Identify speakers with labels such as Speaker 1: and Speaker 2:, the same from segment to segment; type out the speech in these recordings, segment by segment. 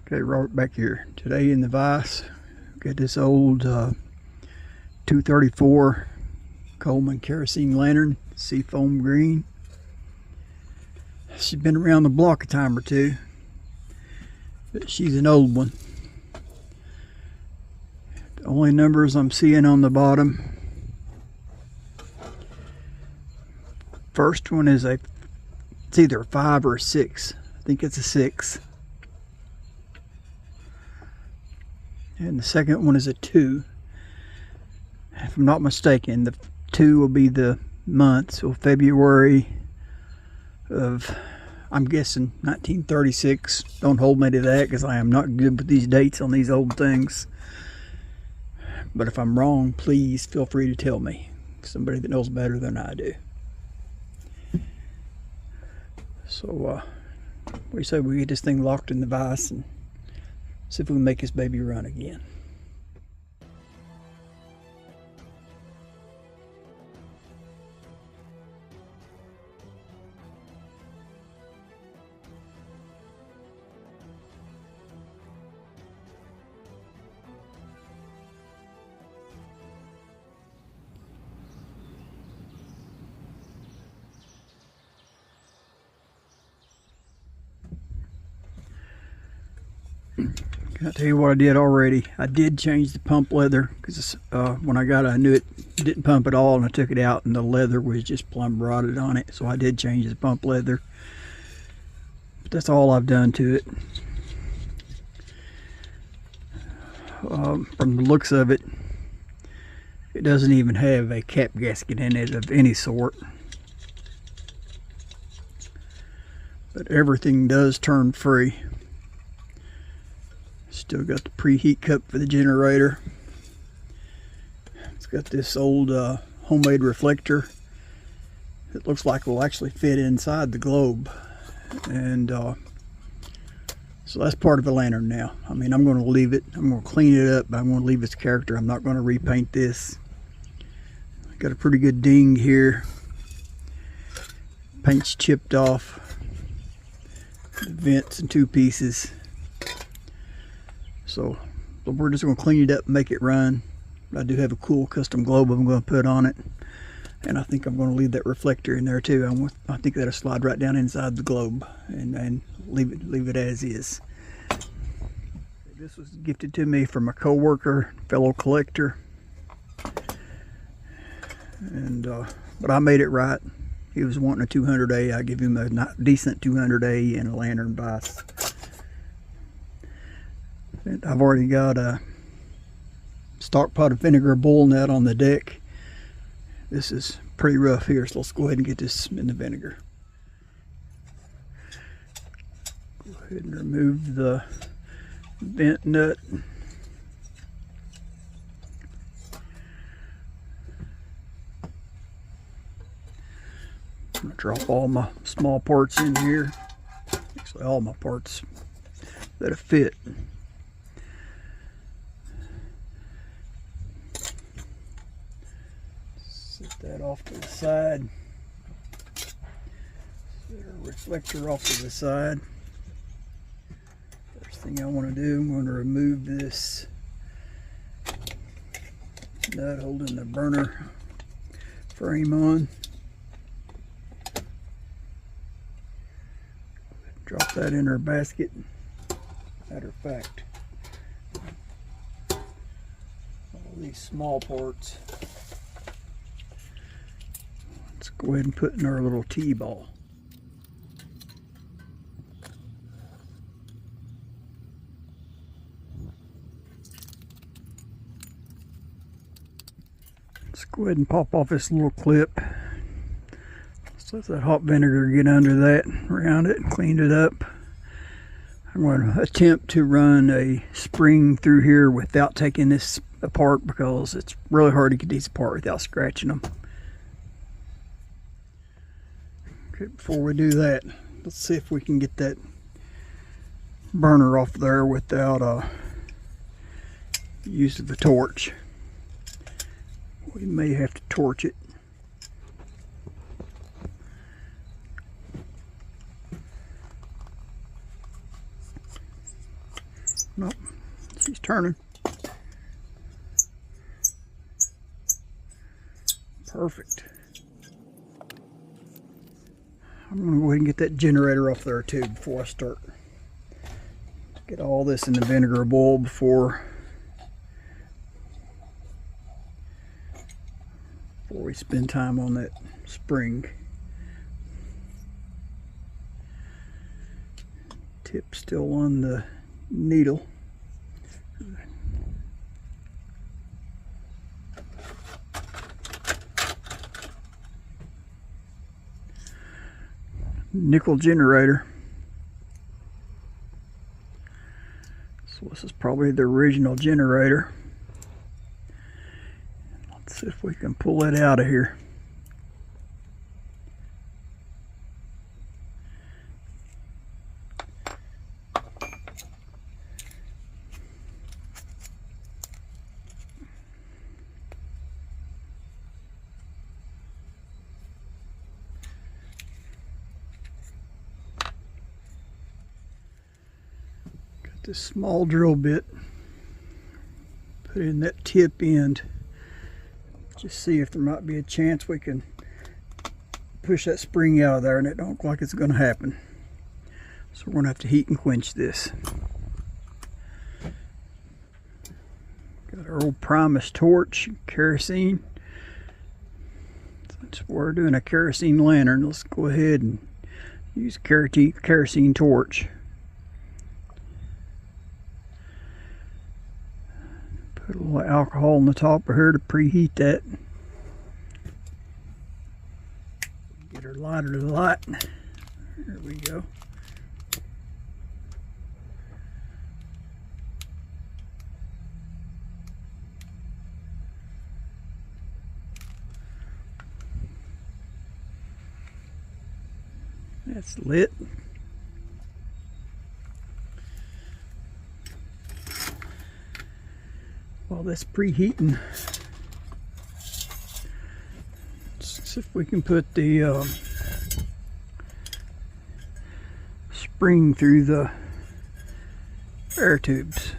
Speaker 1: Okay, right back here. Today in the vise, got this old 234 Coleman kerosene lantern, seafoam green. She's been around the block a time or two, but she's an old one. The only numbers I'm seeing on the bottom, first one is it's either a 5 or a 6. I think it's a 6. And the second one is a 2. If I'm not mistaken, the 2 will be the month, so February of, I'm guessing, 1936. Don't hold me to that because I am not good with these dates on these old things. But if I'm wrong, please feel free to tell me. Somebody that knows better than I do. So, we say we get this thing locked in the vise and see if we can make this baby run again. I'll tell you what I did already. I did change the pump leather because when I got it, I knew it didn't pump at all, and I took it out and the leather was just plumb rotted on it. So I did change the pump leather. But that's all I've done to it. From the looks of it, it doesn't even have a cap gasket in it of any sort. But everything does turn free. Still got the preheat cup for the generator. It's got this old homemade reflector. It looks like it will actually fit inside the globe. And so that's part of the lantern now. I mean, I'm going to leave it. I'm going to clean it up, but I'm going to leave its character. I'm not going to repaint this. Got a pretty good ding here. Paint's chipped off. The vents in 2 pieces. So we're just going to clean it up and make it run. I do have a cool custom globe I'm going to put on it. And I think I'm going to leave that reflector in there too. I think that'll slide right down inside the globe and leave it as is. This was gifted to me from a co-worker, fellow collector. And but I made it right. He was wanting a 200A. I give him a decent 200A and a lantern vise. I've already got a stock pot of vinegar boil net on the deck. This is pretty rough here, so let's go ahead and get this in the vinegar. Go ahead and remove the vent nut. I'm going to drop all my small parts in here. Actually, all my parts that'll fit. Set that off to the side. Set our reflector off to the side. First thing I want to do, I'm going to remove this nut holding the burner frame on. Drop that in our basket. Matter of fact, all these small parts, let's go ahead and put in our little T-ball. Let's go ahead and pop off this little clip. So let that hot vinegar get under that, around it, and clean it up. I'm going to attempt to run a spring through here without taking this apart because it's really hard to get these apart without scratching them. Okay, before we do that, let's see if we can get that burner off there without use of a torch. We may have to torch it. Nope, she's turning. Perfect. I'm going to go ahead and get that generator off there too before I start. Get all this in the vinegar bowl before we spend time on that spring. Tip still on the needle. Nickel generator. So this is probably the original generator. Let's see if we can pull it out of here. This small drill bit, put it in that tip end, just see if there might be a chance we can push that spring out of there, and it don't look like it's going to happen. So we're going to have to heat and quench this. Got our old Primus torch, kerosene. Since we're doing a kerosene lantern, let's go ahead and use kerosene torch. Put a little alcohol on the top of here to preheat that. Get her lighter to light. There we go. That's lit. While that's preheating, let's see if we can put the spring through the air tubes.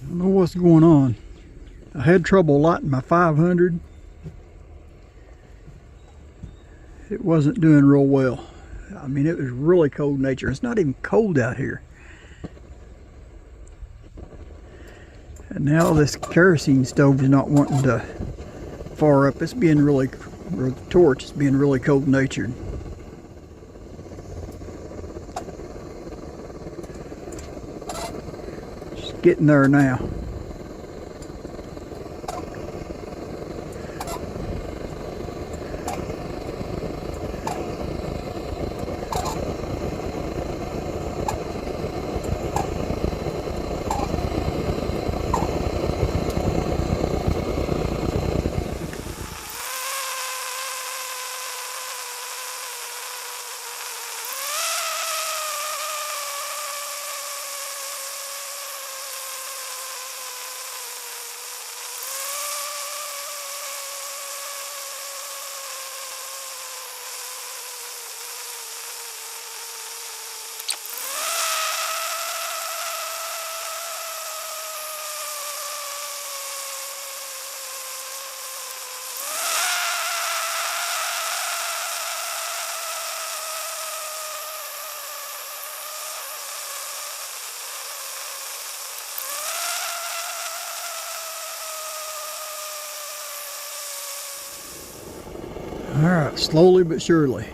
Speaker 1: I don't know what's going on. I had trouble lighting my 500. It wasn't doing real well. I mean, it was really cold nature. It's not even cold out here. And now this kerosene stove is not wanting to fire up. It's being really, or the torch is being really cold natured. Just getting there now. All right, slowly but surely.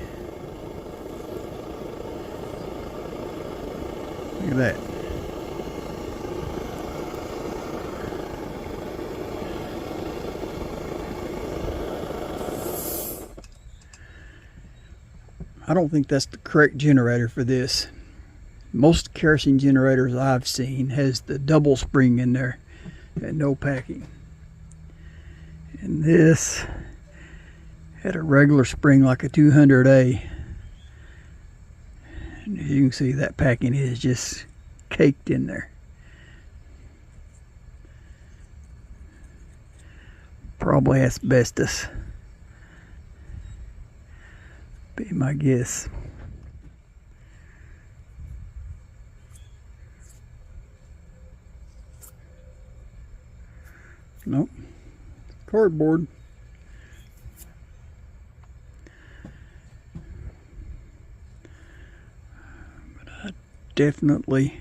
Speaker 1: Look at that. I don't think that's the correct generator for this. Most kerosene generators I've seen has the double spring in there and no packing. And this had a regular spring like a 200A. And as you can see, that packing is just caked in there. Probably asbestos, be my guess. Nope, cardboard. But I definitely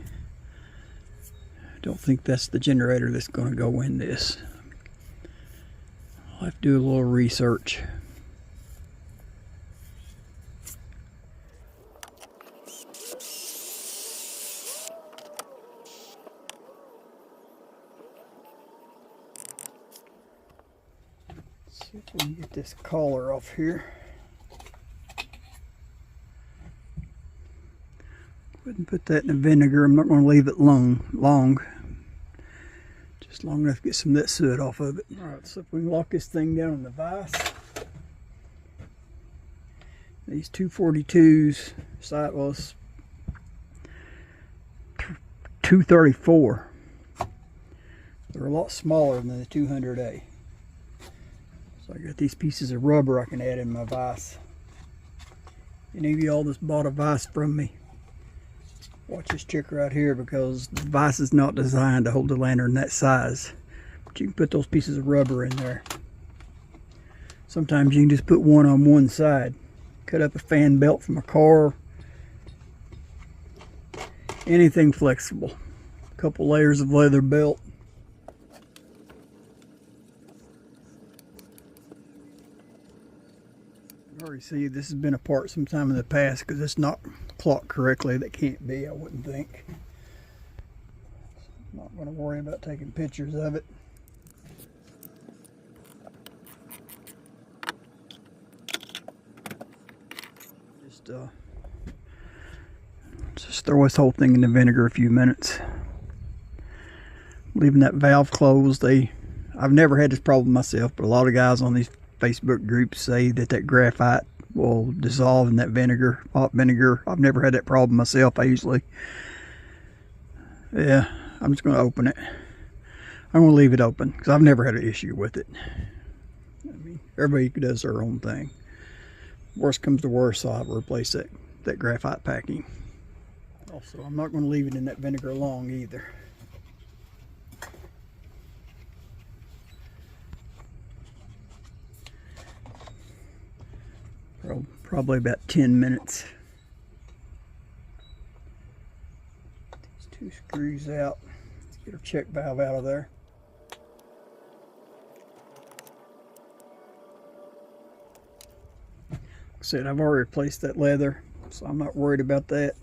Speaker 1: don't think that's the generator that's going to go in this. I'll have to do a little research. See if we can get this collar off here. Go ahead and put that in the vinegar. I'm not going to leave it long. Just long enough to get some of that soot off of it. Alright, so if we can lock this thing down in the vise. These 242s, sight was 234. They're a lot smaller than the 200A. So I got these pieces of rubber I can add in my vise. Any of y'all that's bought a vise from me, watch this trick right here, because the vise is not designed to hold the lantern that size. But you can put those pieces of rubber in there. Sometimes you can just put one on one side. Cut up a fan belt from a car. Anything flexible. A couple layers of leather belt. I already see this has been apart sometime in the past because it's not clocked correctly. That can't be, I wouldn't think. I'm not going to worry about taking pictures of it. Just throw this whole thing in the vinegar a few minutes. Leaving that valve closed. I've never had this problem myself, but a lot of guys on these Facebook groups say that graphite will dissolve in that vinegar, hot vinegar. I've never had that problem myself. I'm just going to open it. I'm going to leave it open because I've never had an issue with it. I mean, everybody does their own thing. Worst comes to worst, so I'll replace that graphite packing. Also, I'm not going to leave it in that vinegar long either. Probably about 10 minutes. These two screws out. Let's get our check valve out of there. Like I said, I've already replaced that leather, so I'm not worried about that.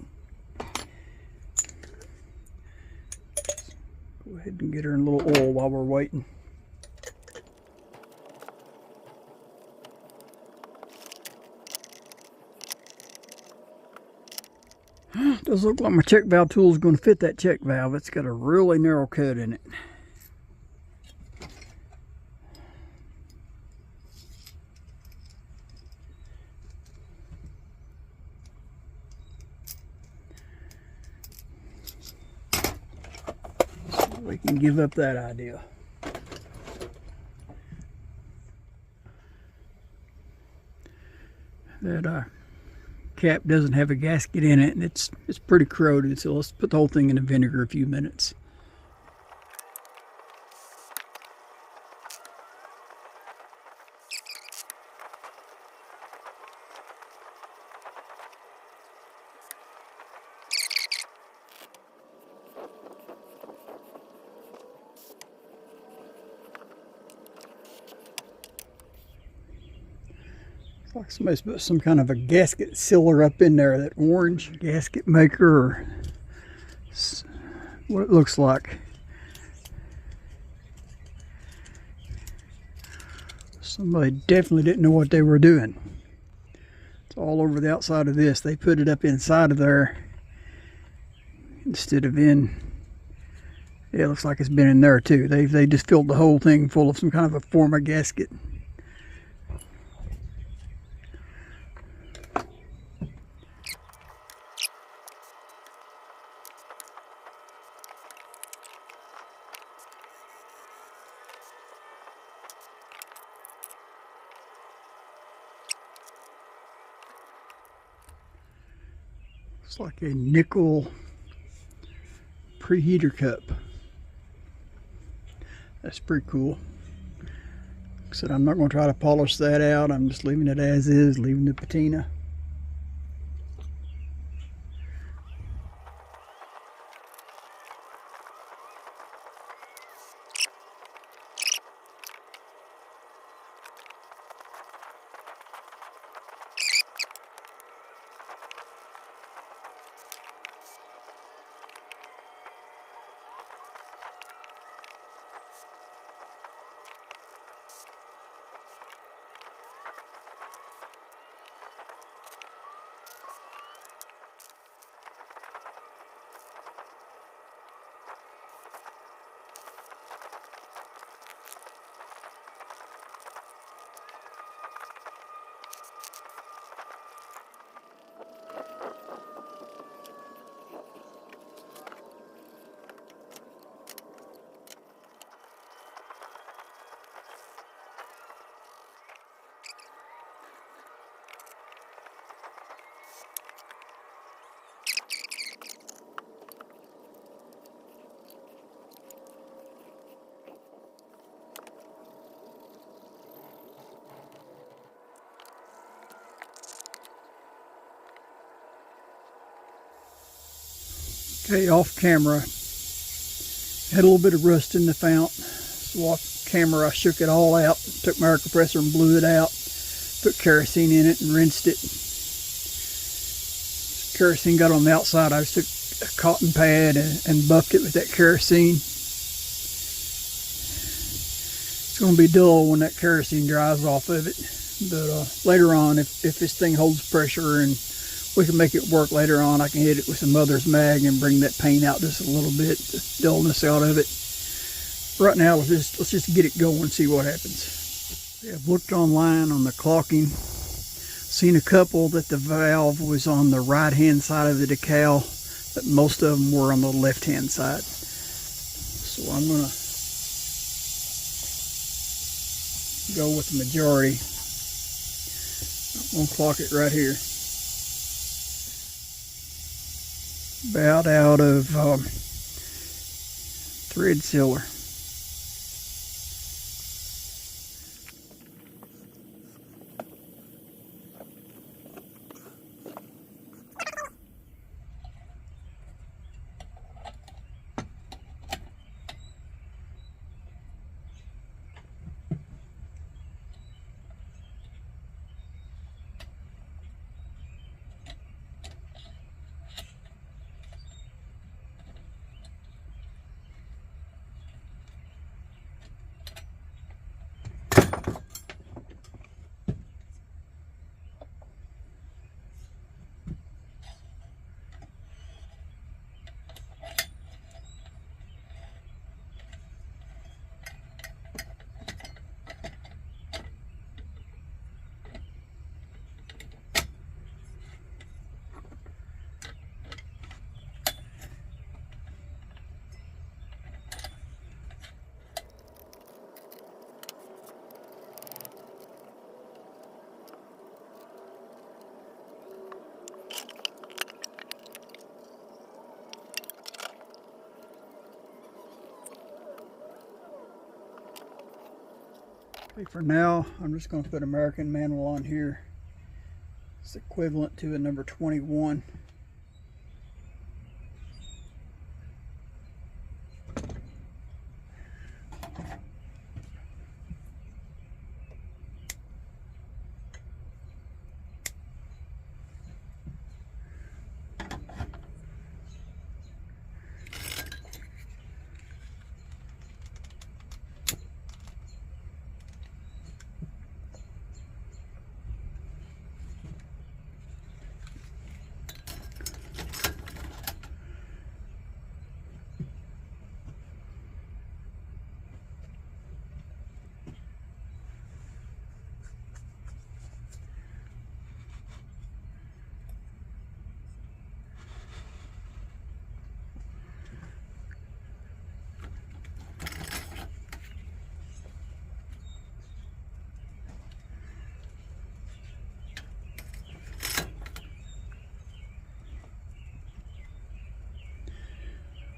Speaker 1: Go ahead and get her in a little oil while we're waiting. Does look like my check valve tool is going to fit that check valve. It's got a really narrow cut in it. So we can give up that idea. That cap doesn't have a gasket in it, and it's pretty corroded, so let's put the whole thing in the vinegar a few minutes. Like somebody's put some kind of a gasket sealer up in there, that orange gasket maker, or what it looks like. Somebody definitely didn't know what they were doing. all over the outside of this. They put it up inside of there instead of in. Yeah, it looks like it's been in there too. They just filled the whole thing full of some kind of a forma gasket. It's like a nickel preheater cup. That's pretty cool. Like I said, I'm not going to try to polish that out. I'm just leaving it as is, leaving the patina. Okay, off camera, had a little bit of rust in the fount, so off camera I shook it all out, took my air compressor and blew it out, put kerosene in it and rinsed it. Kerosene got on the outside, I just took a cotton pad and buffed it with that kerosene. It's going to be dull when that kerosene dries off of it, but later on, if this thing holds pressure and we can make it work later on, I can hit it with some mother's mag and bring that paint out just a little bit, the dullness out of it. Right now, let's just get it going and see what happens. I've looked online on the caulking, seen a couple that the valve was on the right hand side of the decal, but most of them were on the left hand side. So I'm gonna go with the majority. I'm gonna caulk it right here. About out of thread sealer. Okay, for now, I'm just going to put American manual on here. It's equivalent to a number 21.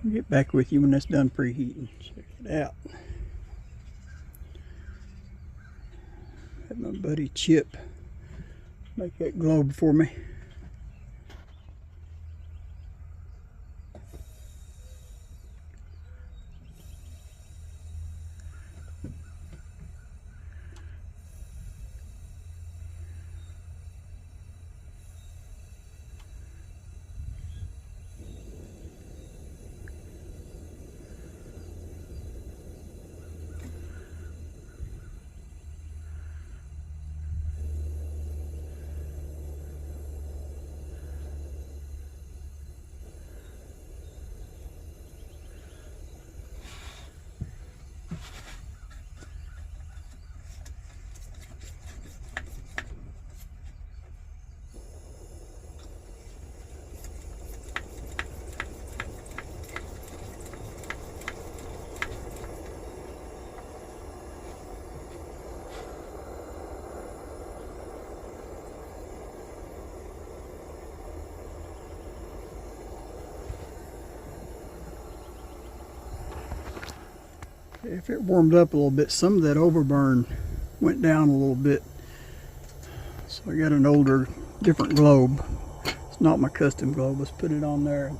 Speaker 1: I'll get back with you when that's done preheating. Check it out. Had my buddy Chip make that globe for me. If it warmed up a little bit, some of that overburn went down a little bit. So I got an older, different globe. It's not my custom globe. Let's put it on there.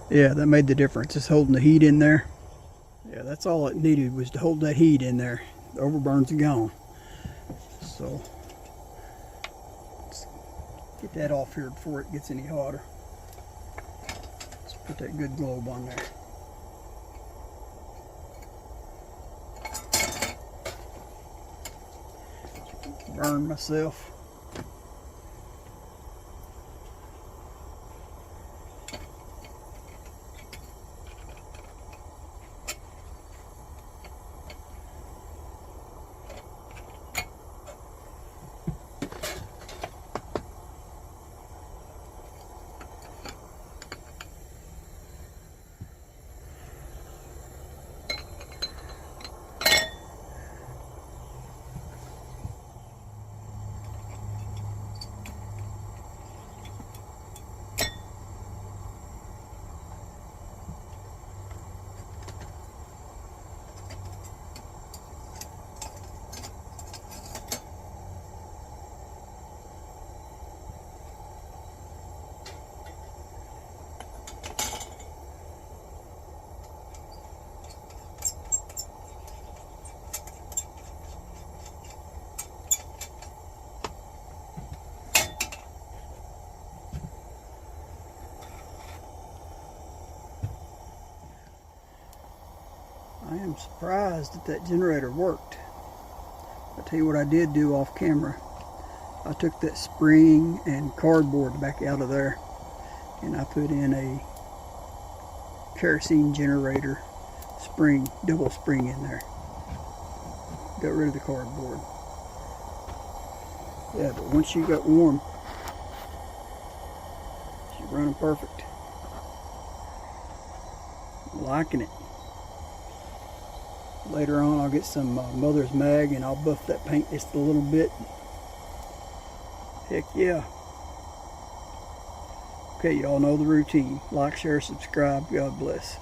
Speaker 1: Yeah, that made the difference. It's holding the heat in there. Yeah, that's all it needed, was to hold that heat in there. The overburn's gone. So let's get that off here before it gets any hotter. Let's put that good globe on there. Burn myself. I am surprised that that generator worked. I'll tell you what I did do off camera. I took that spring and cardboard back out of there, and I put in a kerosene generator spring, double spring in there. Got rid of the cardboard. Yeah, but once she got warm, she's running perfect. I'm liking it. Later on I'll get some Mother's Mag and I'll buff that paint just a little bit. Heck yeah. Okay, y'all know the routine. Like, share, subscribe. God bless.